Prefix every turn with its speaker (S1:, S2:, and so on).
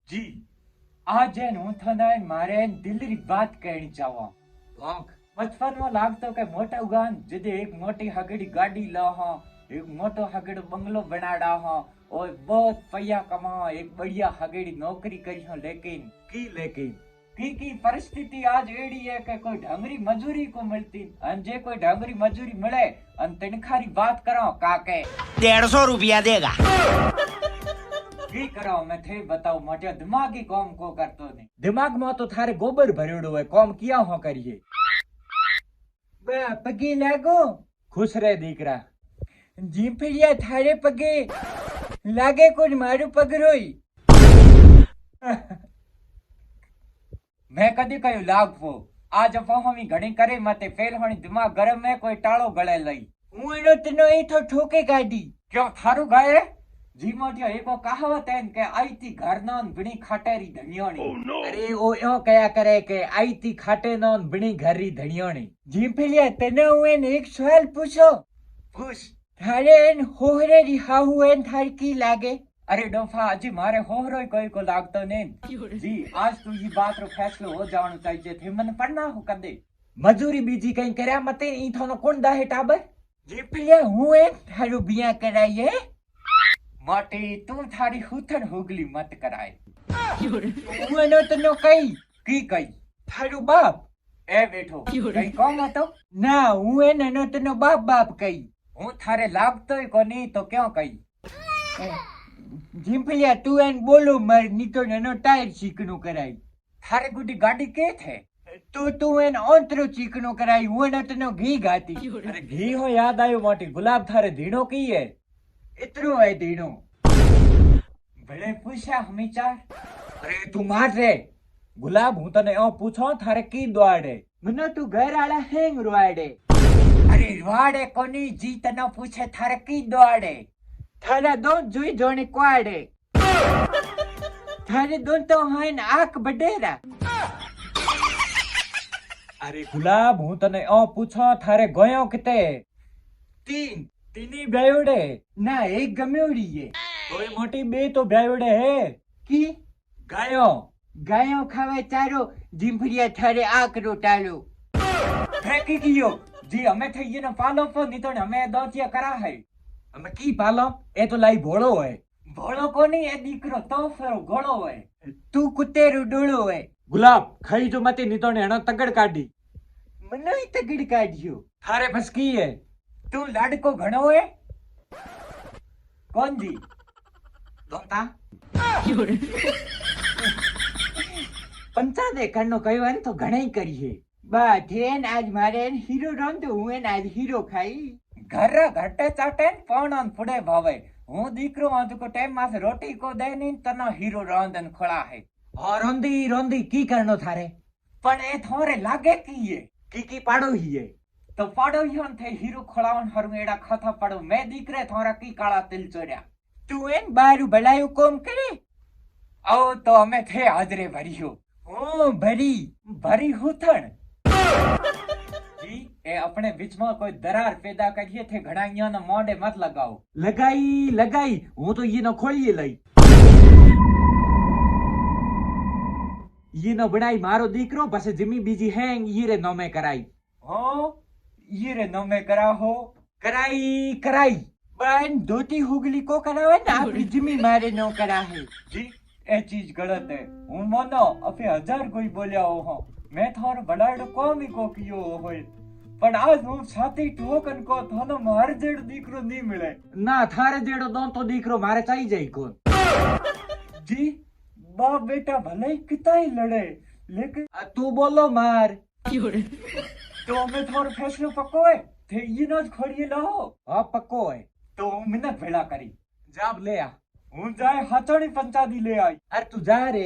S1: जी आज હું તને મારે દિલની વાત કહેણી ચાહવા ભોંક બચપનમાં લાગતો કે મોટા ઉગાન जिदे एक मोटी हगड़ी गाड़ी ला हाँ एक मोटो हगड़ो बंगलो बनाड़ा हाँ और बहुत पैया कमा एक बढ़िया हगड़ी नौकरी करी हाँ लेकिन की परिस्थिति आज एड़ी है कि कोई ढंगरी मजूरी को मिलती अन जे कोई ढंगरी मजूरी मिले अन तनखारी बात करो काके
S2: 150 रुपया देगा।
S1: की कराओ मैं थे बताओ मोटे दिमागी कॉम को करतो नहीं दिमाग में तो थारे गोबर भरेड़ो है कॉम किया हो करिए बे पगी लागो खुश रहे दीकरा जी फिरिया थारे पगे लागे कुछ मारू पग रोई मैं कदी कयो लागवो आज अफवाहों घणी करे मते फेल होनी दिमाग गरम में कोई टाळो गळे लई હું એનો તનો એ તો ઠોકે કાઢી ક્યો થારું ગાય जी मोटिया एको कहावत है के आई थी घर नॉन बिनी खाटेरी धनियोनी अरे ओ यो कया करे के आई थी खाटे नॉन बिनी घरी धनियोनी जी पेलिया तने हुए ने एक सवाल पूछो पूछ थारे एन होहरे री हाहु एन थार की लागे अरे डोफा अजी मारे होहरो कोई को लागतो ने जी आज तू ये बात रो फैसलो हो जावनो चाहिए थे मन पढ़ना हो कदे मजूरी बीजी कहीं करया मते ई थानो कोण दाहे टाबर जी पेलिया हूं ए थारो बिया कराई है माटी तू थारी हुथन होगली मत कराए उनो तनो कई थारू बाप ए बेठो कई कोम હતો ના હું એનો તનો બાપ કઈ હું થારે લાગતોય કોની તો ક્યાં કઈ જીમ્પલિયા તું એન બોલો મર નીતો એનો ટાયર ચીકણું કરાઈ થારે ગુડી ગાડી કે થે તું એન ઓંતરો ચીકણું કરાઈ હું એનો તનો ઘી ગાતી અરે ઘી હો યાદ આવ્યો મોટી ગુલાબ થારે ધીણો કી હે इतरो है दीनो भले पूछा हमीचार अरे तू मार रे गुलाब हूं तने ओ पूछो थारे की द्वाड़े मने तू घर आला हेंग रुआड़े अरे रुआड़े कोनी जी तने पूछे थारे की द्वाड़े थारा दोन जुई जोने क्वाड़े थारे दोन तो हैं आंख बडेरा अरे गुलाब हूं तने ओ पूछो थारे गयो किते तीन तीनी ब्यायोड़े ना एक गम्योड़ी है कोई मोटी बे तो ब्यायोड़े है की गायो खावे चारो जिम्फरिया थारे आकरो टालो फेंकी कियो जी हमें थे ये ना पालो पो नहीं तो हमें दोतिया करा है हमें की पालो ए तो लाई भोळो है भोळो कोनी ए दीकरो तो फेरो घोड़ो है तू कुतेरो डोळो है गुलाब खाई जो मते नहीं तो ने हणो तगड़ काढी मने ही तगड़ काढियो थारे बस की है तू लाडको घणो है कौन जी दोता पंचा दे करनो कयो है तो घणे ही करिए बा थेन आज मारे हीरो रन तो हुए आज हीरो खाई घर घटे चाटे पौणन फुडे भावे हूं दीकरो आज को टाइम मास रोटी को दे नहीं तना हीरो रंदन खड़ा है और रोंदी की करनो थारे पण ए थोरे लागे की पाड़ो ही है तो पाड़ो ह्योन थे हीरो खड़ावन हरु एड़ा खाथा पड़ो मैं दीकरे थोरा की काला तिल चोर्या तू एन बारू भलायु कोम करे आओ तो हमें थे हाजरे भरियो ओ भरी हुथण जी ए अपने बीच में कोई दरार पैदा करिए थे घड़ाइया ना मोंडे मत लगाओ लगाई हूं तो ये न खोलिए लई ये न बनाई मारो दीकरो बस जिमी बीजी हैंग ये रे नोमे कराई हो ये रे नोमे करा हो कराई बन धोती हुगली को करावे ना आपकी जिमी मारे नो करा है जी ए चीज गलत है हूं मानो अफे 1000 कोई बोलिया हो मैं थारो बलाडो कोमी को कियो होय पण आज हूं छाती ठोकन को थानो मार जेड़ो दीकरो नहीं मिले ना थारे जेड़ो दो तो दीकरो मारे चाही जाई कोन जी बाप बेटा भले किताई लड़े लेकिन तू बोलो मार तो हमें थोड़ा फैसलो पक्को है थे ये ना खोड़िए लाओ हाँ पक्को है तो मिन्नत भेड़ा करी जाब ले आ हूं जाए हाथोड़ी पंचादी ले आई अरे तू जा रे